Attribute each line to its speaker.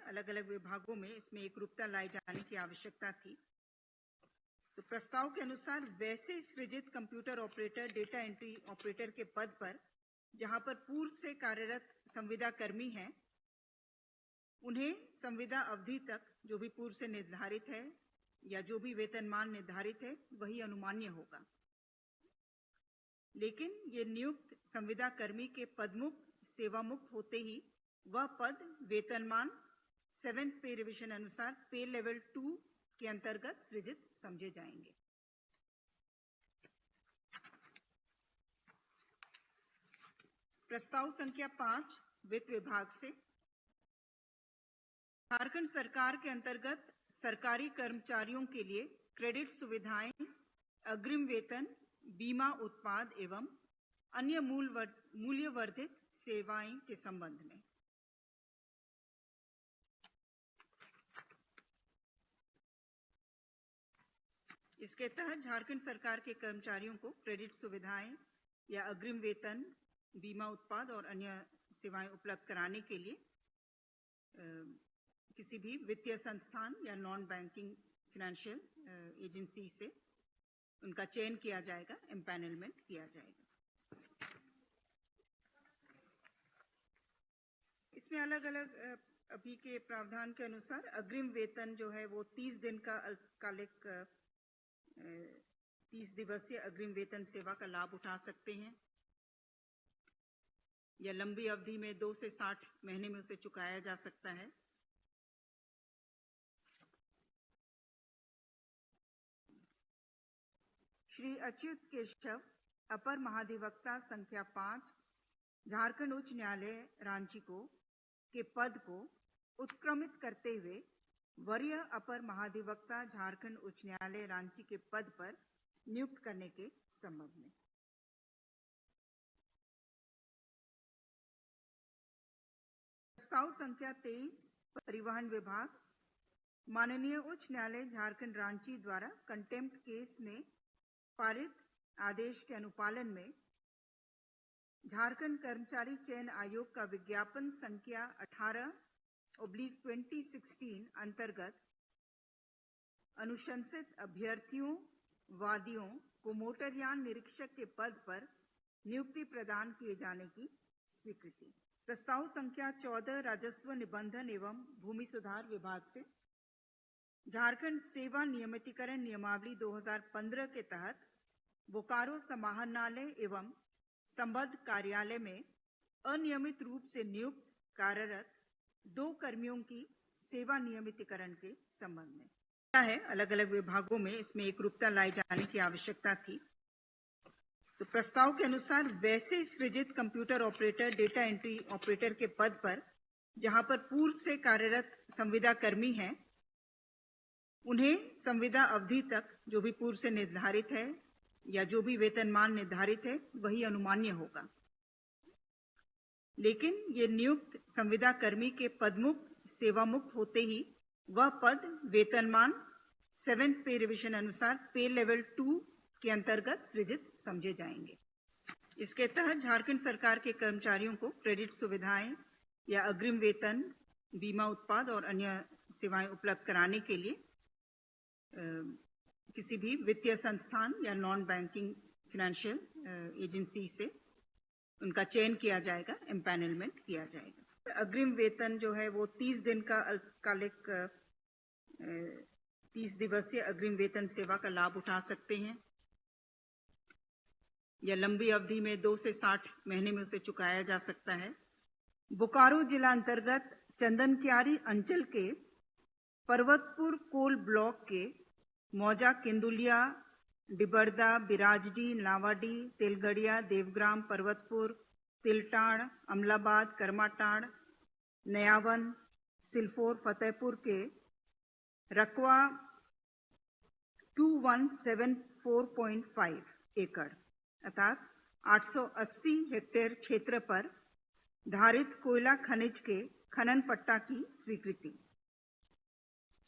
Speaker 1: अलग अलग विभागों में इसमें एकरूपता लाए जाने की आवश्यकता थी। तो प्रस्ताव के अनुसार वैसे सृजित computer operator, data entry operator के पद पर जहां पर पूर्व से कार्यरत संविदा कर्मी हैं, उन्हें संविदा अवधि तक जो भी पूर्व से निर्धारित है या जो भी वेतनमान निर्धारित है वही अनुमान्य होगा। लेकिन ये नियुक्त संविदा कर्मी के पदमुक्त सेवामुक्त होते ही वह पद वेतनमान 7th पे रिविजन अनुसार पे लेवल 2 के अंतर्गत सृजित समझे जाएंगे। प्रस्ताव संख्या 5 वित्त विभाग से झारखंड सरकार के अंतर्गत सरकारी कर्मचारियों के लिए क्रेडिट सुविधाएं, अग्रिम वेतन, बीमा उत्पाद एवं अन्य मूल्यवर्धित सेवाएं के संबंध में इसके तहत झारखंड सरकार के कर्मचारियों को क्रेडिट सुविधाएं या अग्रिम वेतन, बीमा उत्पाद और अन्य सेवाएं उपलब्ध कराने के लिए किसी भी वित्तीय संस्थान या नॉन बैंकिंग फाइनेंशियल एजेंसी से उनका चयन किया जाएगा, एम्पैनलमेंट किया जाएगा। इसमें अलग अलग अभी के प्रावधान के अनुसार अग्रिम वेतन जो है वो 30 दिन का अल्पकालिक 30 दिवसीय अग्रिम वेतन सेवा का लाभ उठा सकते हैं या लंबी अवधि में 2 से 60 महीने में उसे चुकाया जा सकता है। श्री अच्युत केशव, अपर महाधिवक्ता संख्या 5, झारखंड उच्च न्यायालय रांची के पद को उत्क्रमित करते हुए वरीय अपर महाधिवक्ता झारखंड उच्च न्यायालय रांची के पद पर नियुक्त करने के संबंध में प्रस्ताव संख्या 23 परिवहन विभाग, माननीय उच्च न्यायालय झारखंड रांची द्वारा कंटेम्प्ट केस में पारित आदेश के अनुपालन में झारखंड कर्मचारी चयन आयोग का विज्ञापन संख्या 18/2016 अंतर्गत अनुशंसित अभ्यर्थियों वादियों को मोटरयान निरीक्षक के पद पर नियुक्ति प्रदान किए जाने की स्वीकृति। प्रस्ताव संख्या 14 राजस्व निबंधन एवं भूमि सुधार विभाग से झारखंड सेवा नियमितीकरण नियमावली 2015 के तहत बोकारो समाहरणालय एवं संबद्ध कार्यालय में अनियमित रूप से नियुक्त कार्यरत 2 कर्मियों की सेवा नियमितीकरण के संबंध में अलग अलग विभागों में इसमें एकरूपता लाए जाने की आवश्यकता थी। तो प्रस्ताव के अनुसार वैसे सृजित computer operator, data entry operator के पद पर जहां पर पूर्व से कार्यरत संविदा कर्मी हैं, उन्हें संविदा अवधि तक जो भी पूर्व से निर्धारित है या जो भी वेतनमान निर्धारित है वही अनुमान्य होगा। लेकिन ये नियुक्त संविदा कर्मी के पदमुक्त सेवामुक्त होते ही वह पद वेतनमान 7th पे रिविजन अनुसार पे लेवल 2 के अंतर्गत सृजित समझे जाएंगे। इसके तहत झारखंड सरकार के कर्मचारियों को क्रेडिट सुविधाएं या अग्रिम वेतन, बीमा उत्पाद और अन्य सेवाएं उपलब्ध कराने के लिए किसी भी वित्तीय संस्थान या नॉन बैंकिंग फाइनेंशियल एजेंसी से उनका चयन किया जाएगा, एम्पैनलमेंट किया जाएगा। अग्रिम वेतन जो है वो 30 दिन का अल्पकालिक 30 दिवसीय अग्रिम वेतन सेवा का लाभ उठा सकते हैं या लंबी अवधि में 2 से 60 महीने में उसे चुकाया जा सकता है। बोकारो जिला अंतर्गत चंदनक्यारी अंचल के पर्वतपुर कोल ब्लॉक के मौजा, केंदुलिया, डिबरदा, बिराजडी, नावाडी, तेलगड़िया, देवग्राम, पर्वतपुर, तिलटाड़, अमलाबाद, करमाटाड़, नयावन, सिलफोर, फतेहपुर के रकवा 2174.5 एकड़ अर्थात 880 हेक्टेयर क्षेत्र पर धारित कोयला खनिज के खनन पट्टा की स्वीकृति।